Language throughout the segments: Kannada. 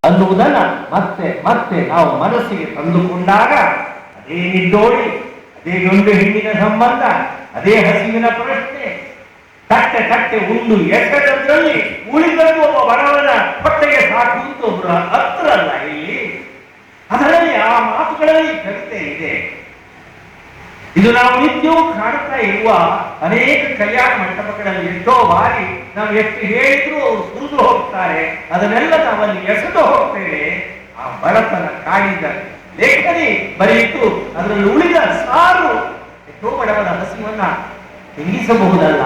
ಅನ್ನುವುದನ್ನ ಮತ್ತೆ ಮತ್ತೆ ನಾವು ಮನಸ್ಸಿಗೆ ತಂದುಕೊಂಡಾಗ ಅದೇ ನಿದ್ದೋಳಿ, ಅದೇ ಗಂಡು ಹೆಣ್ಣಿನ ಸಂಬಂಧ, ಅದೇ ಹಸಿವಿನ ಪ್ರಶ್ನೆ, ತಟ್ಟೆ ತಟ್ಟೆ ಉಂಡು ಎಸೆದರಲ್ಲಿ ಉಳಿದದ್ದು ಒಬ್ಬ ಬಡವನ ಹೊಟ್ಟೆಗೆ ಸಾಕುವುದು ಒಬ್ಬರ ಹತ್ರ ಅಲ್ಲ. ಇಲ್ಲಿ ಅದರಲ್ಲಿ ಆ ಮಾತುಗಳಲ್ಲಿ ಕವಿತೆ ಇದೆ. ಇದು ನಾವು ನಿತ್ಯವೂ ಕಾಣ್ತಾ ಇರುವ ಅನೇಕ ಕಲ್ಯಾಣ ಮಂಟಪಗಳಲ್ಲಿ ಎಷ್ಟೋ ಬಾರಿ ನಾವು ಎಷ್ಟು ಹೇಳಿದ್ರು ಅವರು ಸುರಿದು ಹೋಗ್ತಾರೆ, ಅದನ್ನೆಲ್ಲ ನಾವಲ್ಲಿ ಎಸೆದು ಹೋಗ್ತೇವೆ. ಆ ಬಡತನ ಕಾಡಿದ ಲೇಖನಿ ಬರೆಯಿತು, ಅದರಲ್ಲಿ ಉಳಿದ ಸಾರು ಎಷ್ಟೋ ಬಡವನ ಹಸಿವನ್ನ ಹಿಂಗಿಸಬಹುದಲ್ಲ.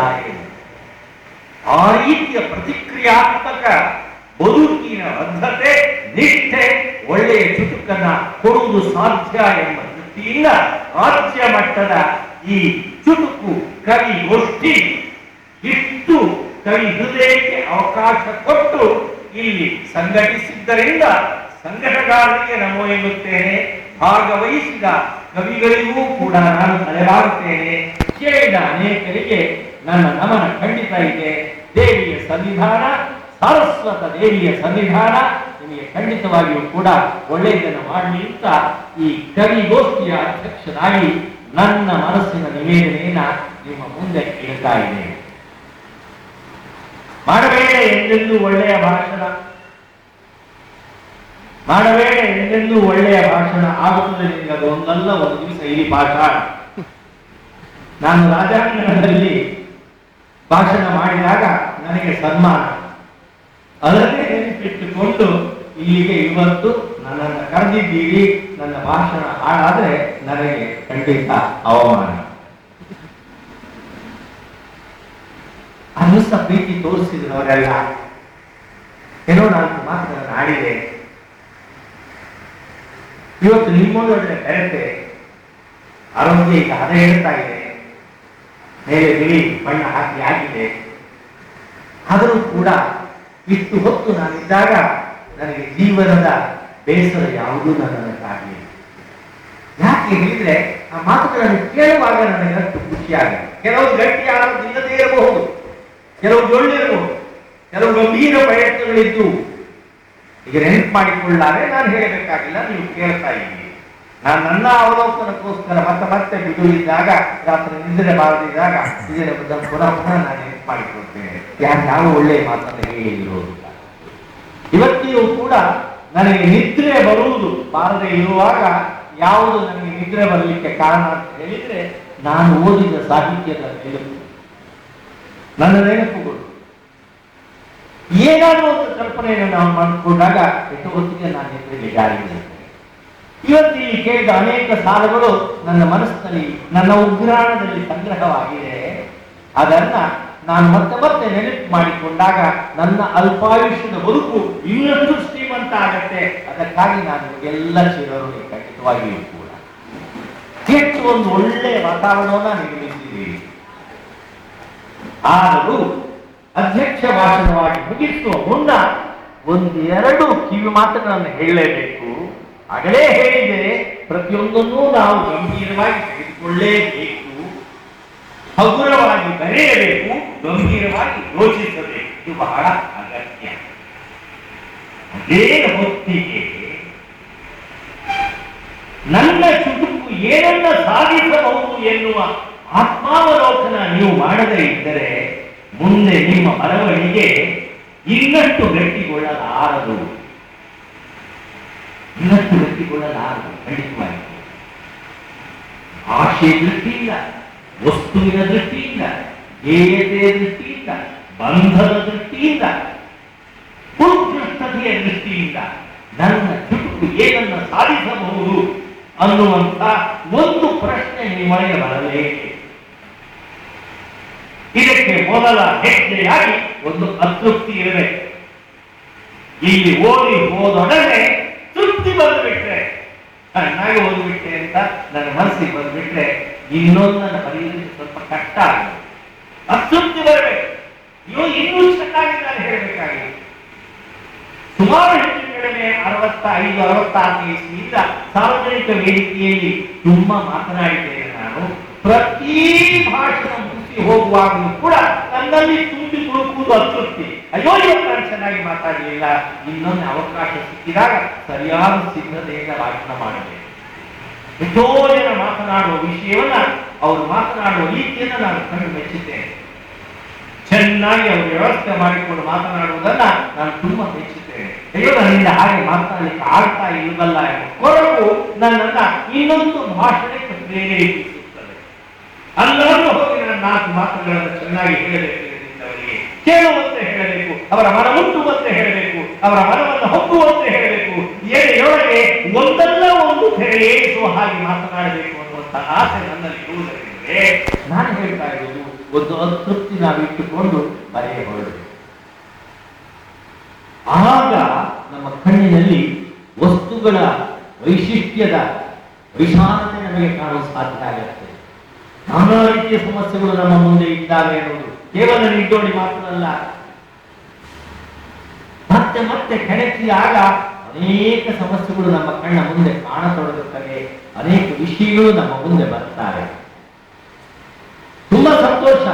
ಆ ರೀತಿಯ ಪ್ರತಿಕ್ರಿಯಾತ್ಮಕ ಬದುಕಿನ ಬದ್ಧತೆ, ನಿಷ್ಠೆ, ಒಳ್ಳೆಯ ಚುಟುಕನ್ನ ಕೊಡುವುದು ಸಾಧ್ಯ ಎಂಬ ದೃಷ್ಟಿಯಿಂದ ರಾಜ್ಯ ಮಟ್ಟದ ಈ ಚುಟುಕು ಕವಿಗೋಷ್ಠಿ ಇಷ್ಟು ಕವಿ ಹೃದಯಕ್ಕೆ ಅವಕಾಶ ಕೊಟ್ಟು ಇಲ್ಲಿ ಸಂಘಟಿಸಿದ್ದರಿಂದ ಸಂಘಟಗಾರರಿಗೆ ನಮೋ ಎನ್ನುತ್ತೇನೆ. ಭಾಗವಹಿಸಿದ ಕವಿಗಳಿಗೂ ಕೂಡ ನಾನು ತಲೆಬಾಗುತ್ತೇನೆ. ಕೇಳಿದ ಅನೇಕರಿಗೆ ನನ್ನ ನಮನ ಖಂಡಿತ ಇದೆ. ದೇವಿಯ ಸನ್ನಿಧಾನ, ಸರಸ್ವತ ದೇವಿಯ ಸನ್ನಿಧಾನ ನಿಮಗೆ ಖಂಡಿತವಾಗಿಯೂ ಕೂಡ ಒಳ್ಳೆಯದನ್ನು ಮಾಡಲಿ ಅಂತ ಈ ಕವಿಗೋಷ್ಠಿಯ ಅಧ್ಯಕ್ಷನಾಗಿ ನನ್ನ ಮನಸ್ಸಿನ ನಿವೇದನೆಯನ್ನ ನಿಮ್ಮ ಮುಂದೆ ಇಡ್ತಾ ಇದ್ದೇನೆ. ಮಾಡಬೇಡ ಎಂದೆಂದೂ ಒಳ್ಳೆಯ ಭಾಷಣ, ಮಾಡಬೇಡ ಎಂದೆಂದೂ ಒಳ್ಳೆಯ ಭಾಷಣ ಆಗುತ್ತದೆ ನಿಮಗೆ. ಅದು ಒಂದಲ್ಲ ಒಂದು ದಿವಸ ಈ ಭಾಷಣ. ನಾನು ರಾಜಾಂಗಣದಲ್ಲಿ ಭಾಷಣ ಮಾಡಿದಾಗ ನನಗೆ ಸನ್ಮಾನ, ಅದನ್ನೇ ನೆನಪಿಟ್ಟುಕೊಂಡು ಇಲ್ಲಿಗೆ ಇವತ್ತು ನನ್ನನ್ನು ಕರೆದಿದ್ದೀರಿ. ನನ್ನ ಭಾಷಣ ಹಾಳಾದ್ರೆ ನನಗೆ ಖಂಡಿತ ಅವಮಾನ. ಅನ್ನಿಸ್ತ ಪ್ರೀತಿ ತೋರಿಸಿದ್ರವರೆಲ್ಲ ಏನೋ ನಾನು ಮಾತುಗಳನ್ನು ಆಡಿದೆ. ಇವತ್ತು ನಿಮ್ಮೊಳಗಡೆ ಬೆರೆತೆ ಆರೋಗ್ಯ ಈಗ ಹದ ಹೇಳ್ತಾ ಇದೆ, ಮೇಲೆ ಬಿಳಿ ಬಣ್ಣ ಹಾಕಿ ಆಗಿದೆ. ಆದರೂ ಕೂಡ ಇಷ್ಟು ಹೊತ್ತು ನಾನಿದ್ದಾಗ ನನಗೆ ಜೀವನದ ಬೇಸರ ಯಾವುದೂ ನನ್ನನ್ನು ಕಾಡಲಿಲ್ಲ. ಯಾಕೆ ಹೇಳಿದ್ರೆ ಆ ಮಾತುಗಳನ್ನು ಕೇಳುವಾಗ ನನಗೆ ಅಷ್ಟು ಖುಷಿಯಾಗಿದೆ. ಕೆಲವು ಗಟ್ಟಿಯಾಗಿ ಇಲ್ಲದೇ ಇರಬಹುದು, ಕೆಲವು ಜೊಳ್ಳಿರಬಹುದು, ಕೆಲವು ಗಂಭೀರ ಪ್ರಯತ್ನಗಳಿದ್ದು ಈಗ ನೆನಪು ಮಾಡಿಕೊಳ್ಳಾರೆ ನಾನು ಹೇಳಬೇಕಾಗಿಲ್ಲ, ನೀವು ಕೇಳ್ತಾ ಇದ್ದೀರಿ. ನಾನು ನನ್ನ ಅವಲೋಕನಕ್ಕೋಸ್ಕರ ಮತ್ತೆ ಮತ್ತೆ ಬಿಡುವಿದ್ದಾಗ, ರಾತ್ರಿ ನಿದ್ರೆ ಬಾರದಿದ್ದಾಗ ಇದನ್ನು ಪುನಃ ನಾನು ನೆನಪು ಮಾಡಿಕೊಳ್ತೇನೆ. ಯಾವ ಒಳ್ಳೆಯ ಮಾತನ್ನು ಹೇಳಿರೋದಿಲ್ಲ. ಇವತ್ತಿಯೂ ಕೂಡ ನನಗೆ ನಿದ್ರೆ ಬರುವುದು ಬಾರದೆ ಇರುವಾಗ ಯಾವುದು ನನಗೆ ನಿದ್ರೆ ಬರಲಿಕ್ಕೆ ಕಾರಣ ಅಂತ ಹೇಳಿದ್ರೆ ನಾನು ಓದಿದ ಸಾಹಿತ್ಯದ ನೆನಪು, ನನ್ನ ನೆನಪುಗಳು. ಏನಾದರೂ ಒಂದು ಕಲ್ಪನೆಯನ್ನು ನಾವು ಮಾಡಿಕೊಂಡಾಗ ಎಷ್ಟು ಹೊತ್ತಿಗೆ ನಾನು ನಿದ್ರೆಗೆ ಜಾರಿದೆ. ಇವತ್ತು ಇಲ್ಲಿ ಕೇಳಿದ ಅನೇಕ ಸಾಲುಗಳು ನನ್ನ ಮನಸ್ಸಿನಲ್ಲಿ, ನನ್ನ ಉಗ್ರಾಣದಲ್ಲಿ ಸಂಗ್ರಹವಾಗಿದೆ. ಅದನ್ನ ನಾನು ಮತ್ತೆ ಮತ್ತೆ ನೆನಪು ಮಾಡಿಕೊಂಡಾಗ ನನ್ನ ಅಲ್ಪಾಯುಷ್ಯದ ಬದುಕು ಇನ್ನಷ್ಟು ಶ್ರೀಮಂತ ಆಗತ್ತೆ. ಅದಕ್ಕಾಗಿ ನಾನು ಎಲ್ಲ ಚಿರರು ಖಂಡಿತವಾಗಿಯೂ ಕೂಡ ಹೆಚ್ಚು ಒಂದು ಒಳ್ಳೆಯ ವಾತಾವರಣವನ್ನ ನಿರ್ಮಿಸಿದ್ದೀರಿ. ಆದರೂ ಅಧ್ಯಕ್ಷ ಭಾಷಣವಾಗಿ ಮುಗಿಸುವ ಮುನ್ನ ಒಂದೆರಡು ಕಿವಿ ಮಾತುಗಳನ್ನು ಹೇಳಲೇಬೇಕು. ಆಗಲೇ ಹೇಳಿದೆ, ಪ್ರತಿಯೊಂದನ್ನೂ ನಾವು ಗಂಭೀರವಾಗಿ ತೆಗೆದುಕೊಳ್ಳಲೇಬೇಕು, ಹಗುರವಾಗಿ ಬರೆಯಬೇಕು, ಗಂಭೀರವಾಗಿ ಯೋಚಿಸಬೇಕು. ಇದು ಬಹಳ ಅಗತ್ಯ. ಅದೇ ಹೊತ್ತಿಗೆ ನನ್ನ ಚುಟುಕು ಏನನ್ನ ಸಾಧಿಸಬಹುದು ಎನ್ನುವ ಆತ್ಮಾವಲೋಕನ ನೀವು ಮಾಡದೇ ಇದ್ದರೆ ಮುಂದೆ ನಿಮ್ಮ ಬರವಣಿಗೆ ಇನ್ನಷ್ಟು ಗಟ್ಟಿಗೊಳ್ಳಲಾರದು, ಇನ್ನಷ್ಟು ಗಟ್ಟಿಗೊಳ್ಳಲಾರದು. ಖಂಡಿತವಾಗಿ ಭಾಷೆ ದೃಷ್ಟಿಯಿಂದ, ವಸ್ತುವಿನ ದೃಷ್ಟಿಯಿಂದ, ಧ್ಯೇಯತೆಯ ದೃಷ್ಟಿಯಿಂದ, ಬಂಧದ ದೃಷ್ಟಿಯಿಂದ, ಉತ್ಕೃಷ್ಟತೆಯ ದೃಷ್ಟಿಯಿಂದ ನನ್ನ ಚುಟುಕು ಏನನ್ನ ಸಾಧಿಸಬಹುದು ಅನ್ನುವಂಥ ಒಂದು ಪ್ರಶ್ನೆ ನಿಮ್ಮೊಳಗೆ ಬರಬೇಕು. ಇದಕ್ಕೆ ಮೊದಲ ಹೆಜ್ಜೆಯಾಗಿ ಒಂದು ಅತೃಪ್ತಿ ಇರಬೇಕು. ಇಲ್ಲಿ ಓದಿ ಹೋದೊಡನೆ ತೃಪ್ತಿ ಬಂದುಬಿಟ್ರೆ, ಚೆನ್ನಾಗಿ ಓದಿಬಿಟ್ಟೆ ಅಂತ ನನ್ನ ಮನಸ್ಸಿಗೆ ಬಂದ್ಬಿಟ್ರೆ ಇನ್ನೊಂದನ್ನ ಬರೆಯುವುದಕ್ಕೆ ಸ್ವಲ್ಪ ಕಷ್ಟ ಆಗುತ್ತೆ. ಅತೃಪ್ತಿ ಬರಬೇಕು. ಇನ್ನೂ ಚೆನ್ನಾಗಿ ನಾನು ಹೇಳಬೇಕಾಗಿದೆ. ಸುಮಾರು ಹೆಚ್ಚು ಕಡಿಮೆ 65-66 ಇಸ್ವಿಯಿಂದ ಸಾರ್ವಜನಿಕ ವೇದಿಕೆಯಲ್ಲಿ ತುಂಬಾ ಮಾತನಾಡಿದ್ದೇನೆ ನಾನು. ಪ್ರತಿ ಭಾಷಣ ಮುಗಿಸಿ ಹೋಗುವಾಗಲೂ ಕೂಡ ನನ್ನಲ್ಲಿ ತುಂಬಿ ತುಳುಕುವುದು ಅತೃಪ್ತಿ. ಅಯ್ಯೋ ಇವತ್ತು ನಾನು ಚೆನ್ನಾಗಿ ಮಾತಾಡಲಿಲ್ಲ, ಇನ್ನೊಂದು ಅವಕಾಶ ಸಿಕ್ಕಿದಾಗ ಸರಿಯಾದ ಸಿದ್ಧತೆಯಿಂದ ಭಾಷಣ ಮಾಡಬೇಕು. ಎಷ್ಟೋ ಜನ ಮಾತನಾಡುವ ವಿಷಯವನ್ನ, ಅವರು ಮಾತನಾಡುವ ರೀತಿಯನ್ನ ನಾನು ಕಂಡು ಮೆಚ್ಚುತ್ತೇನೆ. ಚೆನ್ನಾಗಿ ಅವರು ವ್ಯವಸ್ಥೆ ಮಾಡಿಕೊಂಡು ಮಾತನಾಡುವುದನ್ನ ನಾನು ತುಂಬಾ ಮೆಚ್ಚುತ್ತೇನೆ. ಅಯ್ಯೋ ನನ್ನಿಂದ ಹಾಗೆ ಮಾತನಾಡಲಿಕ್ಕೆ ಆಗ್ತಾ ಇಲ್ಲವಲ್ಲ ಎಂಬ ಕೊರಗು ನನ್ನನ್ನ ಇನ್ನೊಂದು ಭಾಷಣಕ್ಕೆ ಪ್ರೇರೇಪಿಸುತ್ತದೆ. ಅಲ್ಲರೂ ಹೋಗಿ ನನ್ನ 4 ಮಾತುಗಳನ್ನು ಚೆನ್ನಾಗಿ ಹೇಳಬೇಕು, ಅವರಿಗೆ ಕೇಳುವಂತೆ ಹೇಳಬೇಕು, ಅವರ ಮನ ಮುಟ್ಟುವಂತೆ ಹೇಳಬೇಕು, ಅವರ ಮನವನ್ನು ಹೊಕ್ಕುವಂತೆ ಹೇಳಬೇಕು, ಎಡೆಯೊಳಗೆ ಒಂದಲ್ಲ ಒಂದು ತೆರೆಯಿಸುವ ಹಾಗೆ ಮಾತನಾಡಬೇಕು ಅನ್ನುವಂತಹ ಆಸೆ ನನ್ನಲ್ಲಿ ಇರುವುದರಿಂದಲೇ ನಾನು ಹೇಳ್ತಾ ಇರುವುದು, ಒಂದು ಅತೃಪ್ತಿ ನಾವು ಇಟ್ಟುಕೊಂಡು ಬರೆಯ ಹೊರಡಬೇಕು. ಆಗ ನಮ್ಮ ಕಣ್ಣಿನಲ್ಲಿ ವಸ್ತುಗಳ ವೈಶಿಷ್ಟ್ಯದ ವಿಶಾಲತೆ ನಮಗೆ ಕಾಣಲು ಸಾಧ್ಯ ಆಗುತ್ತೆ. ನಾನಾ ರೀತಿಯ ಸಮಸ್ಯೆಗಳು ನಮ್ಮ ಮುಂದೆ ಇದ್ದಾವೆ ಅನ್ನೋದು ಕೇವಲ ನಿಡ್ಡೋಡಿ ಮಾತ್ರವಲ್ಲ, ಮತ್ತೆ ಮತ್ತೆ ಕೆಣಕಿದಾಗ ಅನೇಕ ಸಮಸ್ಯೆಗಳು ನಮ್ಮ ಕಣ್ಣ ಮುಂದೆ ಕಾಣತೊಡಗುತ್ತವೆ, ಅನೇಕ ವಿಷಯಗಳು ನಮ್ಮ ಮುಂದೆ ಬರ್ತವೆ. ತುಂಬಾ ಸಂತೋಷ.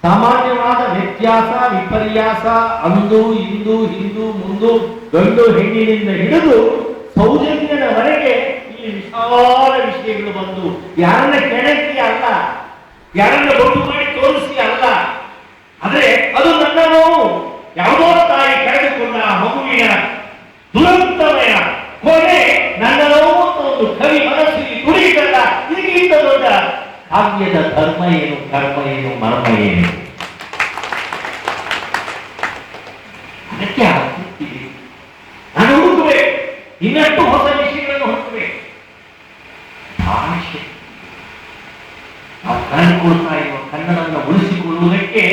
ಸಾಮಾನ್ಯವಾದ ವ್ಯತ್ಯಾಸ, ವಿಪರ್ಯಾಸ, ಅಂದು ಇಂದು ಹಿಂದು ಮುಂದು, ಗಂಡು ಹೆಣ್ಣಿನಿಂದ ಹಿಡಿದು ಸೌಜನ್ಯದವರೆಗೆ ಇಲ್ಲಿ ವಿಶಾಲ ವಿಷಯಗಳು ಬಂದು ಯಾರನ್ನ ಕೆಣಕಿ ಅಲ್ಲ, ಯಾರನ್ನ ಬೊಟ್ಟು ಮಾಡಿ ತೋರಿಸಿ ಅಲ್ಲ, ಆದ್ರೆ ಅದು ನನ್ನ ನೋವು. ಯಾವುದೋ ತಾಯಿ ಕಳೆದುಕೊಂಡ ಮಗುವಿನ ದುರಂತಮಯ ಕೊನೆ ನನ್ನ ನೋವು ಅಂತ ಒಂದು ಕವಿ ಮನಸ್ಸಿಗೆ ತುಡಿಯಿತಲ್ಲ, ಇದಕ್ಕಿಂತ ದೊಡ್ಡ ಕಾವ್ಯದ ಧರ್ಮ ಏನು, ಕರ್ಮ ಏನು, ಮರ್ಮ ಏನು? ಅದಕ್ಕೆ ಆಸಕ್ತಿದೆ. ನಾನು ಹುಡುಕಬೇಕು, ಇನ್ನಷ್ಟು ಹೊಸ ವಿಷಯಗಳನ್ನು ಹುಡುಕಬೇಕು. ಭಾಷೆ ನಾವು ಕಳೆದುಕೊಳ್ತಾ ಇರುವ ಕನ್ನಡವನ್ನು ಉಳಿಸಿಕೊಳ್ಳುವುದಕ್ಕೆ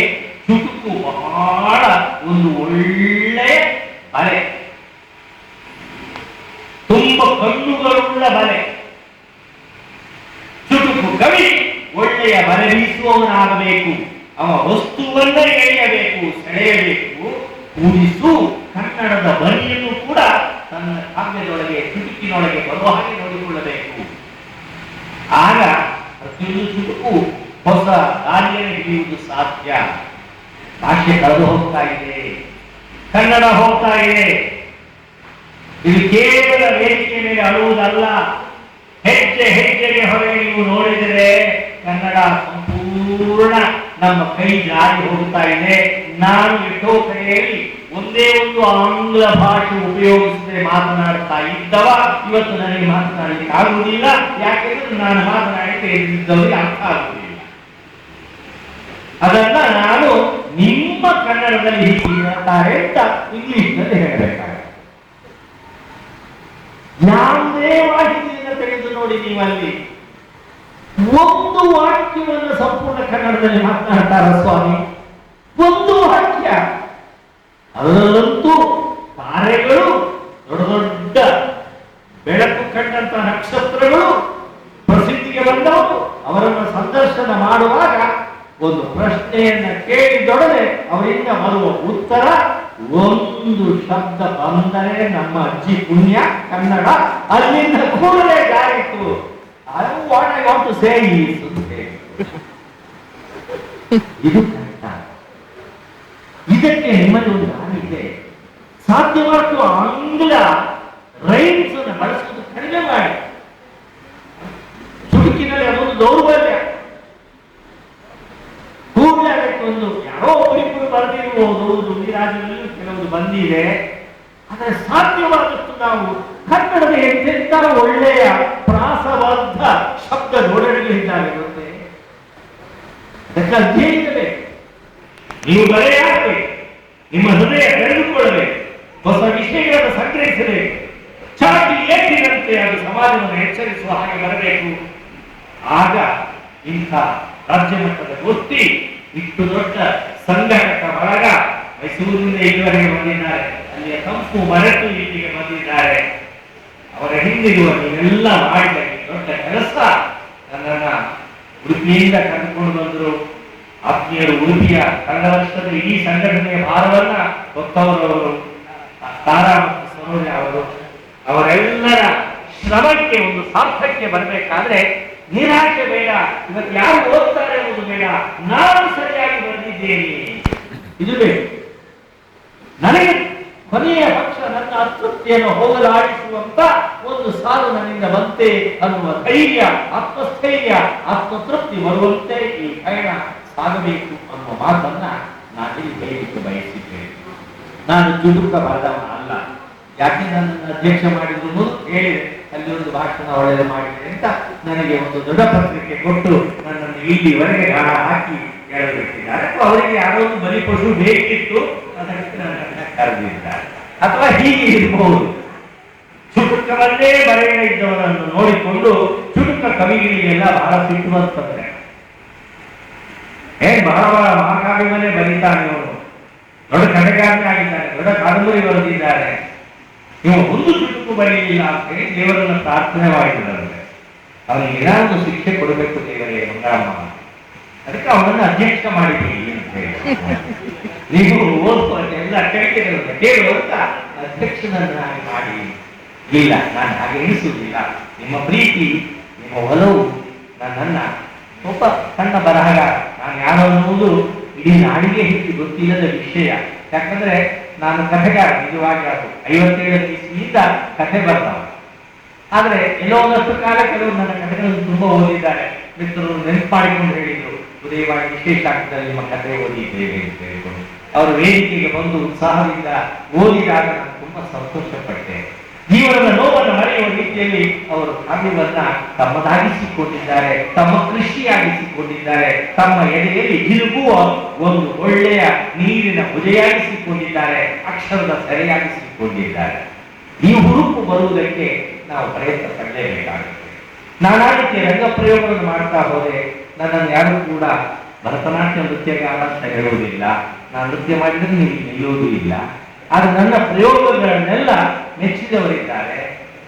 ಚುಟುಕು ಬಹಳ ಒಂದು ಒಳ್ಳೆಯ ಬಲೆ, ತುಂಬ ಕಣ್ಣುಗಳುಳ್ಳ ಬಲೆ. ಚುಟುಕು ಕವಿ ಒಳ್ಳೆಯ ಬಲೆ ಬೀಸುವವನಾಗಬೇಕು. ಅವ ವಸ್ತುವನ್ನ ಎಳೆಯಬೇಕು, ಸೆಳೆಯಬೇಕು, ಕೂಡಿಸು ಕನ್ನಡದ ಬರಿಯನ್ನು ಕೂಡ ತನ್ನ ಕಾವ್ಯದೊಳಗೆ, ಚುಟುಕಿನೊಳಗೆ ಬರುವ ಹಾಗೆ ನೋಡಿಕೊಳ್ಳಬೇಕು. ಆಗ ಪ್ರತಿಯೊಂದು ಚುಟುಕು ಹೊಸ ದಾರಿಯನ್ನು ಹಿಡಿಯುವುದು ಸಾಧ್ಯ. ಭಾಷೆ ಕಳೆದು ಹೋಗ್ತಾ ಇದೆ, ಕನ್ನಡ ಹೋಗ್ತಾ ಇದೆ. ಇದು ಕೇವಲ ವೇದಿಕೆ ಮೇಲೆ ಅಳುವುದಲ್ಲ, ಹೆಜ್ಜೆ ಹೆಜ್ಜೆಗೆ ಹೊರಗೆ ನೀವು ನೋಡಿದರೆ ಕನ್ನಡ ಸಂಪೂರ್ಣ ನಮ್ಮ ಕೈ ಜಾರಿ ಹೋಗ್ತಾ ಇದೆ. ನಾನು ಎಷ್ಟೋ ಕಡೆಯಲ್ಲಿ ಒಂದೇ ಒಂದು ಆಂಗ್ಲ ಭಾಷೆ ಉಪಯೋಗಿಸಿದ್ರೆ ಮಾತನಾಡ್ತಾ ಇದ್ದವ ಇವತ್ತು ನನಗೆ ಮಾತನಾಡಲಿಕ್ಕೆ ಆಗುವುದಿಲ್ಲ. ಯಾಕೆಂದ್ರೆ ನಾನು ಮಾತನಾಡಿದ್ರೆ ಇದ್ದವರಿಗೆ ಅರ್ಥ ಆಗುವುದಿಲ್ಲ. ಅದನ್ನ ನಾನು ನಿಮ್ಮ ಕನ್ನಡದಲ್ಲಿ ಹೀಗೆ ಹೇಳ್ತಾರೆ ಅಂತ ಇಂಗ್ಲಿಷ್ನಲ್ಲಿ ಹೇಳಬೇಕಾಗುತ್ತೆ. ಯಾವುದೇ ವಾಹಿನಿಯನ್ನು ತೆಗೆದು ನೋಡಿ, ನೀವಲ್ಲಿ ಒಂದು ವಾಕ್ಯವನ್ನು ಸಂಪೂರ್ಣ ಕನ್ನಡದಲ್ಲಿ ಮಾತನಾಡ್ತಾರ ಸ್ವಾಮಿ, ಒಂದು ವಾಕ್ಯ. ಅದರಲ್ಲಂತೂ ತಾರೆಗಳು, ದೊಡ್ಡ ದೊಡ್ಡ ಬೆಳಕು ಕಂಡಂತ ನಕ್ಷತ್ರಗಳು ಪ್ರಸಿದ್ಧಿಗೆ ಬಂದವರು. ಅವರನ್ನು ಸಂದರ್ಶನ ಮಾಡುವಾಗ ಒಂದು ಪ್ರಶ್ನೆಯನ್ನ ಕೇಳಿದೊಡನೆ ಅವರಿಂದ ಬರುವ ಉತ್ತರ ಒಂದು ಶಬ್ದ ಬಂದರೆ ನಮ್ಮ ಅಜ್ಜಿ ಪುಣ್ಯ ಕನ್ನಡ ಅಲ್ಲಿಂದ ಕೂಡಲೇ ಜಾರಿತು. What I want to say is ಇದು ಕನ್ನಡ. ಇದಕ್ಕೆ ನಿಮ್ಮಲ್ಲಿ ಒಂದು ದಾರಿ ಇದೆ. ಸಾಧ್ಯವಾದ ಆಂಗ್ಲ ರೈಮ್ಸ್ ಅನ್ನು ಬಳಸುವುದು ಕಡಿಮೆ ಮಾಡಿ. ಚುಟುಕಿನಲ್ಲಿ ಅದೊಂದು ದೌರ್ಬಲ್ಯ. ಕೂಡಲೇ ಅದಕ್ಕೆ ಒಂದು ಯಾರೋ ಒಬ್ಬರಿಬ್ಬರು ಬರೆದಿರುವುದು ರಾಜ್ಯದಲ್ಲಿ ಕೆಲವರು ಬಂದಿದೆ. ಆದರೆ ಸಾಧ್ಯವಾದಷ್ಟು ನಾವು ಕನ್ನಡದ ಎಂತೆಂಥ ಒಳ್ಳೆಯ ಪ್ರಾಸಬದ್ಧ ಶಬ್ದ ಜೋಡಣೆಗಳಿದ್ದಾವೆ ಗೊತ್ತೇ. ಅದಕ್ಕೆ ಅಧ್ಯಯನಬೇಕು. ನೀವು ಬರೆಯಬೇಕು, ನಿಮ್ಮ ಹೃದಯ ತೆರೆದುಕೊಳ್ಳಬೇಕು, ಹೊಸ ವಿಷಯಗಳನ್ನು ಸಂಗ್ರಹಿಸಬೇಕು. ಚಾಟಿ ಏಟಿನಂತೆ ಅದು ಸಮಾಜವನ್ನು ಎಚ್ಚರಿಸುವ ಹಾಗೆ ಬರಬೇಕು. ಆಗ ಇಂಥ ರಾಜ್ಯ ಮಟ್ಟದ ಗೊತ್ತಿ ಇಷ್ಟು ದೊಡ್ಡ ಸಂಘಟಕ ಬಳಗ ಮೈಸೂರಿನಿಂದ ಇಲ್ಲಿವರೆಗೆ ಬಂದಿದ್ದಾರೆ. ಅಲ್ಲಿಯ ತಂಪು ಮರೆತು ಇಲ್ಲಿಗೆ ಬಂದಿದ್ದಾರೆ. ಅವರ ಹಿಂದಿರುವ ನೀವೆಲ್ಲ ಮಾಡಿದ ದೊಡ್ಡ ಕೆಲಸ. ನನ್ನನ್ನ ಉಡುಪಿಯಿಂದ ಕರೆದುಕೊಂಡು ಬಂದರು ಆತ್ಮೀಯರು. ಉಡುಪಿಯ ಕಳೆದ ವರ್ಷದ ಇಡೀ ಸಂಘಟನೆಯ ಭಾರವನ್ನ ಹೊತ್ತವರವರು ತಾರಾ ಮತ್ತು ಸರೋಜ ಅವರು. ಅವರೆಲ್ಲರ ಶ್ರಮಕ್ಕೆ ಒಂದು ಸಾರ್ಥಕ್ಯ ಬರಬೇಕಾದ್ರೆ ನಿರಾಶೆ ಬೇಡ. ಇವತ್ತು ಯಾರು ಓದ್ತಾರೆ ಅನ್ನೋದು ಬೇಡ, ನಾನು ಸರಿಯಾಗಿ ಬರೆದಿದ್ದೇನೆ ಇದು ಬೇಕು. ನನಗೆ ಕೊನೆಯ ಪಕ್ಷ ನನ್ನ ಅತೃಪ್ತಿಯನ್ನು ಹೋಗಲಾಡಿಸುವಂತ ಒಂದು ಸಾಲು ನನ್ನಿಂದ ಬಂತೆ ಅನ್ನುವ ಧೈರ್ಯ, ಆತ್ಮಸ್ಥೈರ್ಯ, ಆತ್ಮತೃಪ್ತಿ ಬರುವಂತೆ ಈ ಪಯಣ ಸಾಗಬೇಕು ಅನ್ನುವ ಮಾತನ್ನ ನಾನಿಲ್ಲಿ ಹೇಳಲಿಕ್ಕೆ ಬಯಸಿದ್ದೇನೆ. ನಾನು ಚುಟುಕ ಬರೆದವನ ಅಲ್ಲ. ಯಾಕೆ ನನ್ನನ್ನು ಅಧ್ಯಕ್ಷ ಮಾಡಿದ್ರು ಹೇಳಿದೆ, ಅಲ್ಲಿ ಒಂದು ಭಾಷಣ ಒಳ್ಳೆಯದು ಮಾಡಿದೆ ಅಂತ ನನಗೆ ಒಂದು ದೊಡ್ಡ ಪತ್ರಿಕೆ ಕೊಟ್ಟು ನನ್ನನ್ನು ಇಲ್ಲಿವರೆಗೆ ಗಾಳ ಹಾಕಿ ಹೇಳಬೇಕಿದ್ದಾರೆ. ಅಥವಾ ಅವರಿಗೆ ಯಾರೋ ಒಂದು ಬಲಿಪಶು ಬೇಕಿತ್ತು, ಅದಕ್ಕೆ ನನ್ನನ್ನು ಕರೆದಿದ್ದಾರೆ. ಅಥವಾ ಹೀಗೆ ಇರಬಹುದು. ಚುಟುಕವನ್ನೇ ಬರೆಯದೇ ಇದ್ದವರನ್ನು ನೋಡಿಕೊಂಡು ಚುಟುಕ ಕವಿಗಳಿಗೆಲ್ಲ ಬಹಳ ಸಿಟ್ಟು ಬರ್ತದೆ. ಬಹಳ ಮಹಾಕಾವ್ಯವನ್ನೇ ಬರೀತಾನೆ ಅವರು, ದೊಡ್ಡ ಕಥೆಗಾರನೇ ಆಗಿದ್ದಾರೆ, ದೊಡ್ಡ ಕಾದಂಬರಿ ಬರೆದಿದ್ದಾರೆ. ನೀವು ಒಂದು ಚುಟುಕು ಬರೆಯಲಿಲ್ಲ ಅಂತ ಹೇಳಿ ದೇವರನ್ನ ಪ್ರಾರ್ಥನೆ ಮಾಡಿದ್ದಾರೆ. ಅವನಿಗೆ ಏನಾದ್ರು ಶಿಕ್ಷೆ ಕೊಡಬೇಕು ದೇವರೇ ಮಂಗಳಮ್ಮ, ಅದಕ್ಕೆ ಅವನನ್ನು ಅಧ್ಯಕ್ಷ ಮಾಡಿದ್ದೀವಿ ಅಂತ ಹೇಳಿ. ನೀವು ಓದುವ ಎಲ್ಲ ಕೇಳಿಕೆಗಳನ್ನು ಕೇಳುವಂತ ಅಧ್ಯಕ್ಷನನ್ನಾಗಿ ಮಾಡಿ. ಇಲ್ಲ, ನಾನು ಹಾಗೆ ಎಣಿಸುವುದಿಲ್ಲ. ನಿಮ್ಮ ಪ್ರೀತಿ, ನಿಮ್ಮ ಒಲವು ನನ್ನನ್ನ ಸ್ವಲ್ಪ ಸಣ್ಣ ಬರಹಗಾರ, ನಾನು ಯಾರು ಅನ್ನುವುದು ಇಡೀ ನಾಡಿಗೆ ಹೆಚ್ಚು ಗೊತ್ತಿಲ್ಲದ ವಿಷಯ. ಯಾಕಂದ್ರೆ ನಾನು ಕಥೆಗಾರ, ನಿಜವಾಗಿ ಅದು 57 ಇಸ್ವಿಯಿಂದ ಕಥೆ ಬರ್ತಾವ. ಆದ್ರೆ ಎಲ್ಲೋ ಒಂದಷ್ಟು ಕಾಲ ಕೆಲವರು ನನ್ನ ಕಥೆಗಳನ್ನು ತುಂಬಾ ಓದಿದ್ದಾರೆ. ಮಿತ್ರರು ನೆನಪು ಮಾಡಿಕೊಂಡು ಹೇಳಿದ್ರು, ಉದಯವಾಣಿ ವಿಶೇಷ ಆಗ್ತದೆ ನಿಮ್ಮ ಕಥೆ ಓದಿದ್ದೇವೆ ಅಂತ ಹೇಳಿಕೊಂಡು ಅವರು ವೇದಿಕೆಗೆ ಬಂದು ಉತ್ಸಾಹದಿಂದ ಓದಿದಾಗ ನಾನು ತುಂಬಾ ಸಂತೋಷ ಪಟ್ಟೆ. ಜೀವನದ ನೋವನ್ನು ಮರೆಯುವ ರೀತಿಯಲ್ಲಿ ಅವರು ಕಾವ್ಯವನ್ನ ತಮ್ಮದಾಗಿಸಿಕೊಂಡಿದ್ದಾರೆ, ತಮ್ಮ ಕೃಷಿಯಾಗಿಸಿಕೊಂಡಿದ್ದಾರೆ, ತಮ್ಮ ಎದೆಯಲ್ಲಿ ಜಿರುಗುವ ಒಂದು ಒಳ್ಳೆಯ ನೀರಿನ ಭುಜೆಯಾಗಿಸಿಕೊಂಡಿದ್ದಾರೆ, ಅಕ್ಷರದ ಸೆರೆಯಾಗಿಸಿಕೊಂಡಿದ್ದಾರೆ. ಈ ಹುರುಪು ಬರುವುದಕ್ಕೆ ನಾವು ಪ್ರಯತ್ನ ಪಡಲೇಬೇಕಾಗುತ್ತೆ. ನಾನಾ ರೀತಿಯ ರಂಗ ಪ್ರಯೋಗವನ್ನು ಮಾಡ್ತಾ ಹೋದೆ. ನನ್ನನ್ನು ಯಾರು ಕೂಡ ಭರತನಾಟ್ಯ ನೃತ್ಯಗಾರ ಅಂತ ಹೇಳುವುದಿಲ್ಲ. ನಾನು ನೃತ್ಯ ಮಾಡಿದ್ರೆ ನೀವು ನಿಲ್ಲುವುದೂ ಇಲ್ಲ. ಆದ್ರೆ ನನ್ನ ಪ್ರಯೋಗಗಳನ್ನೆಲ್ಲ ಮೆಚ್ಚಿದವರಿದ್ದಾರೆ.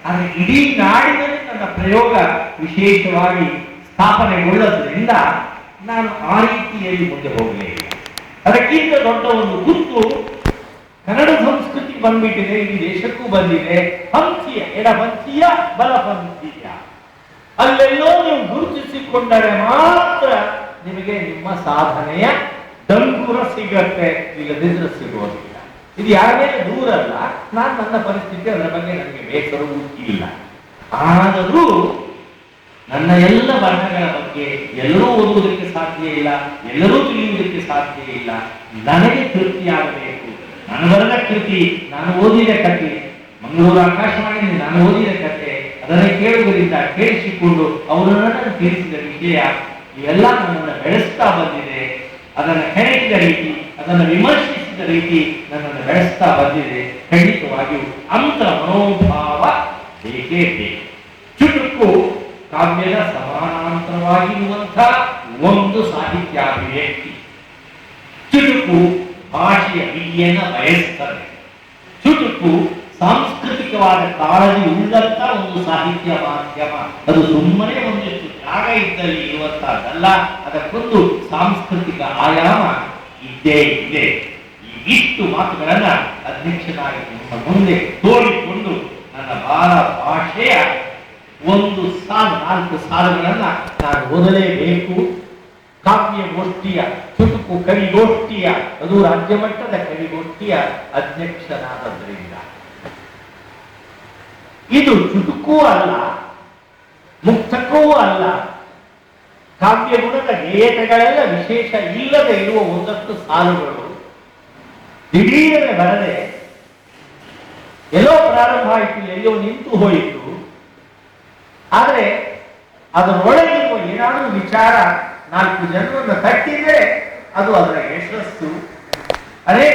ಆದರೆ ಇಡೀ ನಾಡಿನಲ್ಲಿ ನನ್ನ ಪ್ರಯೋಗ ವಿಶೇಷವಾಗಿ ಸ್ಥಾಪನೆಗೊಳ್ಳೋದ್ರಿಂದ ನಾನು ಆ ರೀತಿಯಲ್ಲಿ ಮುಂದೆ ಹೋಗಲೇ ಇಲ್ಲ. ಅದಕ್ಕಿಂತ ದೊಡ್ಡ ಒಂದು ಗುರುತು ಕನ್ನಡ ಸಂಸ್ಕೃತಿ ಬಂದ್ಬಿಟ್ಟಿದೆ, ಈ ದೇಶಕ್ಕೂ ಬಂದಿದೆ. ಪಂಥೀಯ, ಎಡಪಂಥೀಯ, ಬಲಪಂಥೀಯ, ಅಲ್ಲೆಲ್ಲೋ ನೀವು ಗುರುತಿಸಿಕೊಂಡರೆ ಮಾತ್ರ ನಿಮಗೆ ನಿಮ್ಮ ಸಾಧನೆಯ ಡಂಗುರ ಸಿಗತ್ತೆ, ಇಲ್ಲದಿದ್ರೆ ಸಿಗೋದಿಲ್ಲ. ಇದು ಯಾರ ಮೇಲೆ ದೂರ ಅಲ್ಲ. ನಾನು ನನ್ನ ಪರಿಸ್ಥಿತಿ, ಅದರ ಬಗ್ಗೆ ನನಗೆ ಬೇಸರವೂ ಇಲ್ಲ. ಆದರೂ ನನ್ನ ಎಲ್ಲ ಬರಹಗಳ ಬಗ್ಗೆ ಎಲ್ಲರೂ ಓದುವುದಕ್ಕೆ ಸಾಧ್ಯ ಇಲ್ಲ, ಎಲ್ಲರೂ ತಿಳಿಯುವುದಕ್ಕೆ ಸಾಧ್ಯ ಇಲ್ಲ. ನನಗೆ ತೃಪ್ತಿಯಾಗಬೇಕು. ನಾನು ಬರೆದ ಕೃತಿ, ನಾನು ಓದಿದ ಕಥೆ, ಮಂಗಳೂರು ಆಕಾಶವಾಣಿಯಲ್ಲಿ ನಾನು ಓದಿದ ಕಥೆ, ಅದನ್ನು ಕೇಳುವುದರಿಂದ ಕೇಳಿಸಿಕೊಂಡು ಅವರು ನನ್ನನ್ನು ತಿಳಿಸಿದ ವಿಷಯ, ಇವೆಲ್ಲ ನನ್ನನ್ನು ಬೆಳೆಸ್ತಾ ಬಂದಿದೆ. ಅದನ್ನು ಹೆಣೆಸಿದ ರೀತಿ, ಅದನ್ನು ವಿಮರ್ಶಿಸಿದ ರೀತಿ ನನ್ನನ್ನು ಬೆಳೆಸ್ತಾ ಬಂದಿದೆ. ಖಂಡಿತವಾಗಿಯೂ ಅಂತ ಮನೋಭಾವ ಬೇಕೇ ಬೇಕು. ಚುಟುಕು ಕಾವ್ಯದ ಸಮಾನಾಂತರವಾಗಿರುವಂತಹ ಒಂದು ಸಾಹಿತ್ಯಾಭಿವ್ಯಕ್ತಿ. ಚುಟುಕು ಭಾಷೆಯ ವಿಧಿಯನ್ನು ಬಯಸ್ತದೆ. ಚುಟುಕು ಸಾಂಸ್ಕೃತಿಕವಾದ ಕಾಳಜಿ ಉಳ್ಳಂತ ಒಂದು ಸಾಹಿತ್ಯ ಮಾಧ್ಯಮ. ಅದು ಸುಮ್ಮನೆ ಒಂದಿಷ್ಟು ಜಾಗ ಇದ್ದಲ್ಲಿ ಇರುವಂತಹದ್ದಲ್ಲ, ಅದಕ್ಕೊಂದು ಸಾಂಸ್ಕೃತಿಕ ಆಯಾಮ ಇದ್ದೇ ಇದೆ. ಈ ಇಷ್ಟು ಮಾತುಗಳನ್ನ ಅಧ್ಯಕ್ಷನಾಗಿ ನಿಮ್ಮ ಮುಂದೆ ತೋಡಿಕೊಂಡು ನನ್ನ ಭಾಷೆಯ ಒಂದು ಸಾಲು, 4 ಸಾಲುಗಳನ್ನ ನಾನು ಓದಲೇಬೇಕು. ಕಾವ್ಯಗೋಷ್ಠಿಯ, ಚುಟುಕು ಕವಿಗೋಷ್ಠಿಯ, ಅದು ರಾಜ್ಯ ಮಟ್ಟದ ಕವಿಗೋಷ್ಠಿಯ ಅಧ್ಯಕ್ಷನಾದದ್ರಿಂದ ಇದು ಚುಟುಕೂ ಅಲ್ಲ, ಮುಕ್ತಕ್ಕೂ ಅಲ್ಲ. ಕಾವ್ಯಗುಣದ ಗೇಯತೆಗಳೆಲ್ಲ ವಿಶೇಷ ಇಲ್ಲದೆ ಇರುವ ಒಂದಷ್ಟು ಸಾಲುಗಳು ದಿಢೀರನೆ ಬರದೆ ಎಲ್ಲೋ ಪ್ರಾರಂಭ ಆಯಿತು, ಎಲ್ಲೋ ನಿಂತು ಹೋಯಿತು. ಆದರೆ ಅದರೊಳಗಿರುವ ಏನಾದರೂ ವಿಚಾರ 4 ಜನರನ್ನು ತಟ್ಟಿದ್ರೆ ಅದು ಅದರ ಯಶಸ್ಸು. ಅದೇ